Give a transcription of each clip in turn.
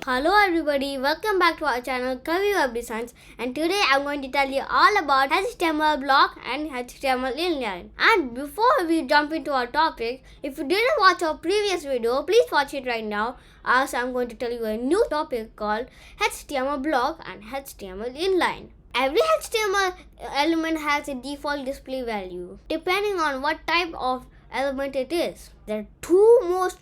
Hello everybody, welcome back to our channel Kavi Web Designs, and today I'm going to tell you all about HTML block and HTML inline. And before we jump into our topic, if you didn't watch our previous video, please watch it right now, as I'm going to tell you a new topic called HTML block and HTML inline. Every HTML element has a default display value depending on what type of element it is. The two most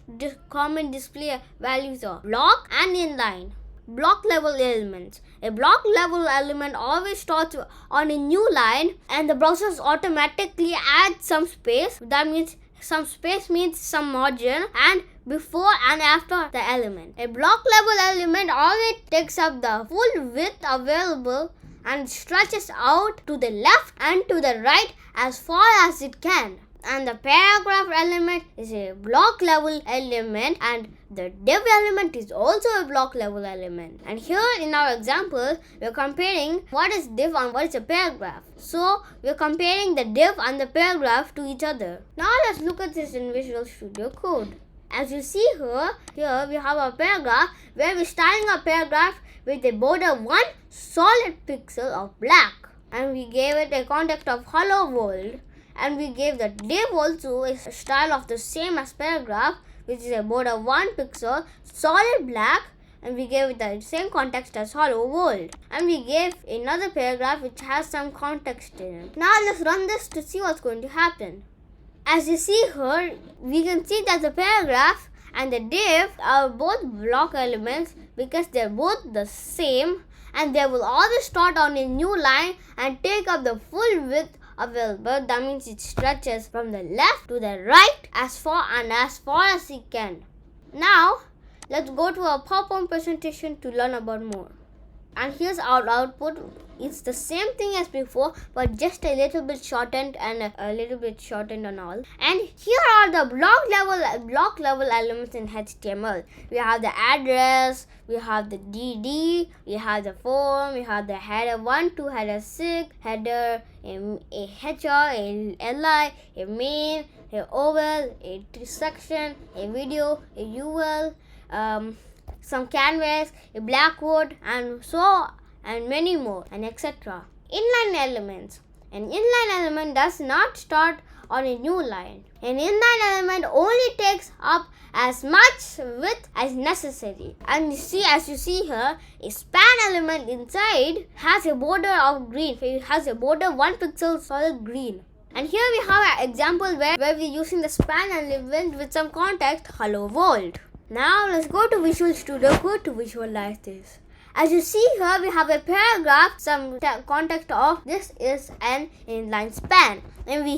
common display values are block and inline. Block level elements. A block level element always starts on a new line and the browser automatically adds some space. That means some space means some margin and before and after the element. A block level element always takes up the full width available and stretches out to the left and to the right as far as it can. And the paragraph element is a block level element and the div element is also a block level element. And here in our example, we are comparing what is div and what is a paragraph. So we are comparing the div and the paragraph to each other. Now let's look at this in Visual Studio Code. As you see here we have a paragraph where we're styling a paragraph with a border 1 solid pixel of black. And we gave it a context of hello world. And we gave the div also a style of the same as paragraph, which is a border 1 pixel solid black, and we gave it the same context as hello world. And we gave another paragraph which has some context in it. Now let's run this to see what's going to happen. As you see here, we can see that the paragraph and the div are both block elements because they're both the same, and they will always start on a new line and take up the full width available. That means it stretches from the left to the right as far as it can. Now let's go to our PowerPoint presentation to learn about more. And here's our output. It's the same thing as before, but just a little bit shortened and all. And here are the block level elements in HTML. We have the address, we have the DD, we have the form, we have the header 1 to header 6, header, a HR, a LI, a main, a OL, a section, a video, a UL, some canvas, a blackboard, and many more, and etc. Inline elements. An inline element does not start on a new line. An inline element only takes up as much width as necessary. And as you see here, a span element inside has a border of green. It has a border 1 pixel solid green. And here we have an example where we're using the span element with some context hello world. Now let's go to Visual Studio Code to visualize this. As you see here, we have a paragraph, some context of this is an inline span. And we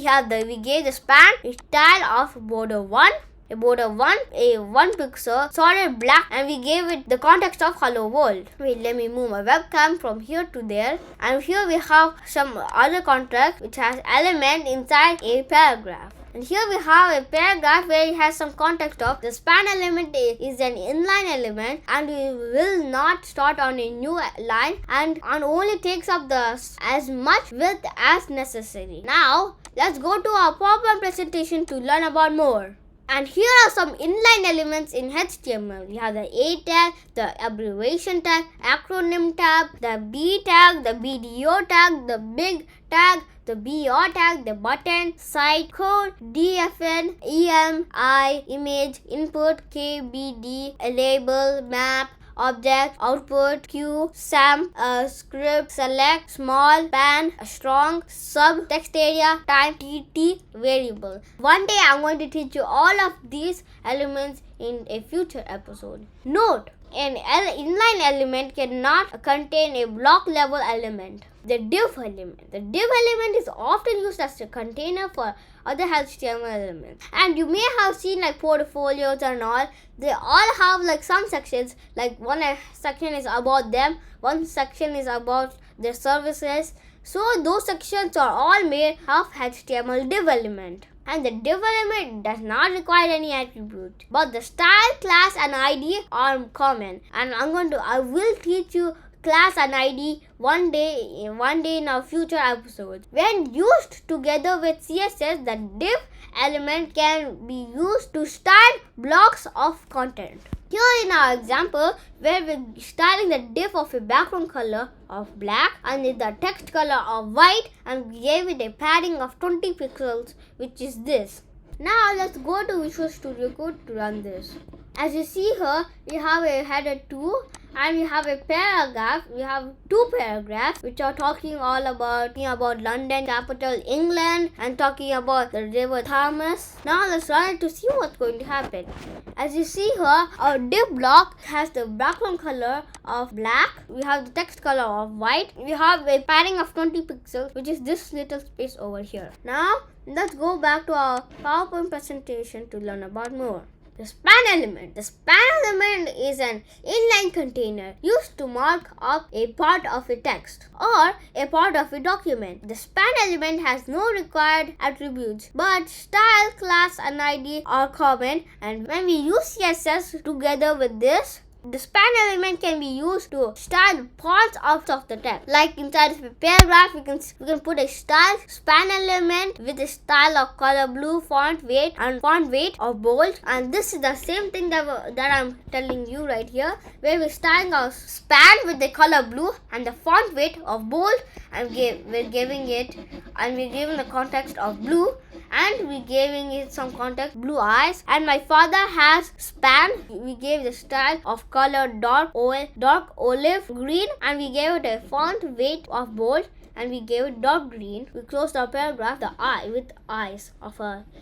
gave the span a style of border 1, a 1 pixel solid black, and we gave it the context of hello world. Wait, let me move my webcam from here to there. And here we have some other context which has element inside a paragraph. And here we have a paragraph where it has some context of the span element is an inline element and we will not start on a new line and only takes up as much width as necessary. Now let's go to our PowerPoint presentation to learn about more. And here are some inline elements in HTML. We have the A tag, the abbreviation tag, acronym tab, the B tag, the BDO tag, the big tag, the BR tag, the button, site code, DFN, EMI, image, input, KBD, a label, map, object, output, queue, SAM, script, select, small, pan, strong, sub, text area, time, TT, variable. One day I'm going to teach you all of these elements in a future episode. Note, an inline element cannot contain a block level element. The div element. The div element is often used as a container for other HTML elements. And you may have seen like portfolios and all. They all have like some sections. Like one section is about them. One section is about their services. So those sections are all made of HTML div element. And the div element does not require any attribute. But the style, class, and ID are common. And I will teach you class and ID one day in our future episodes. When used together with CSS, the div element can be used to style blocks of content. Here in our example, where we're styling the div of a background color of black and the text color of white, and we gave it a padding of 20 pixels, which is this. Now let's go to Visual Studio Code to run this. As you see here, we have a header 2 and we have a paragraph. We have two paragraphs which are talking about London, capital England, and talking about the river Thames. Now let's run it to see what's going to happen. As you see here, our div block has the background color of black. We have the text color of white. We have a padding of 20 pixels, which is this little space over here. Now let's go back to our PowerPoint presentation to learn about more. The span element. The span element is an inline container used to mark up a part of a text or a part of a document. The span element has no required attributes, but style, class, and ID are common, and when we use CSS together with this, the span element can be used to style parts out of the text. Like inside of a paragraph, we can put a style span element with a style of color blue, font weight, and font weight of bold. And this is the same thing that I'm telling you right here, where we're styling our span with the color blue and the font weight of bold, and we're giving the context of blue, and we're giving it some context blue eyes. And my father has span. We gave the style of color dark olive green, and we gave it a font weight of bold, and we gave it dark green. We closed our paragraph with eyes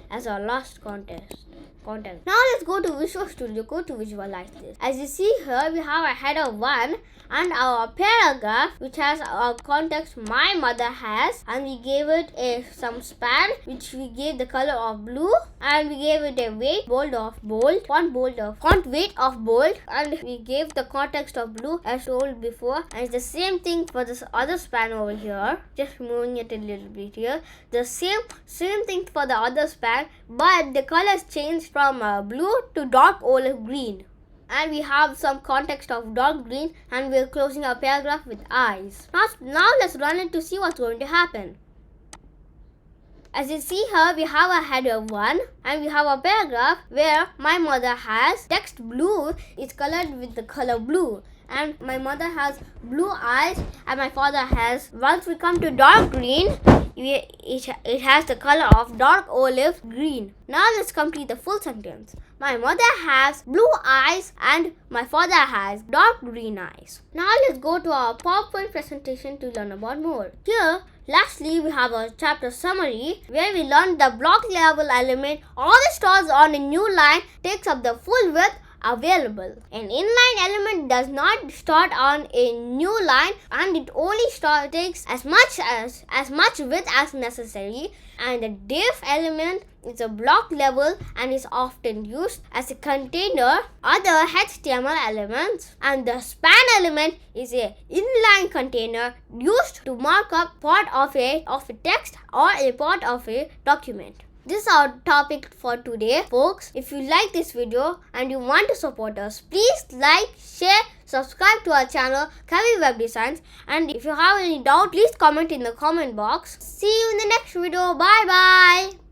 as our last content. Now let's go to Visual Studio Code to visualize this. As you see here, we have a header 1 and our paragraph which has our context my mother has, and we gave it some span which we gave the color of blue, and we gave it a font weight of bold, and we gave the context of blue as told before. And it's the same thing for this other span over here, just moving it a little bit here. The same thing for the other span, but the colors changed from blue to dark olive green, and we have some context of dark green, and we're closing our paragraph with eyes. Now let's run it to see what's going to happen. As you see here, we have a header 1 and we have a paragraph where my mother has text blue is colored with the color blue, and my mother has blue eyes, and my father has, once we come to dark green, it has the color of dark olive green. Now let's complete the full sentence. My mother has blue eyes and my father has dark green eyes. Now let's go to our PowerPoint presentation to learn about more. Here, lastly, we have a chapter summary where we learned the block level element. All the stars on a new line takes up the full width available. An inline element does not start on a new line, and it only takes as much width as necessary. And the div element is a block level and is often used as a container other HTML elements. And the span element is a inline container used to mark up part of a text or a part of a document. This is our topic for today, folks. If you like this video and you want to support us, please like, share, subscribe to our channel, Kavi Web Designs. And if you have any doubt, please comment in the comment box. See you in the next video. Bye bye.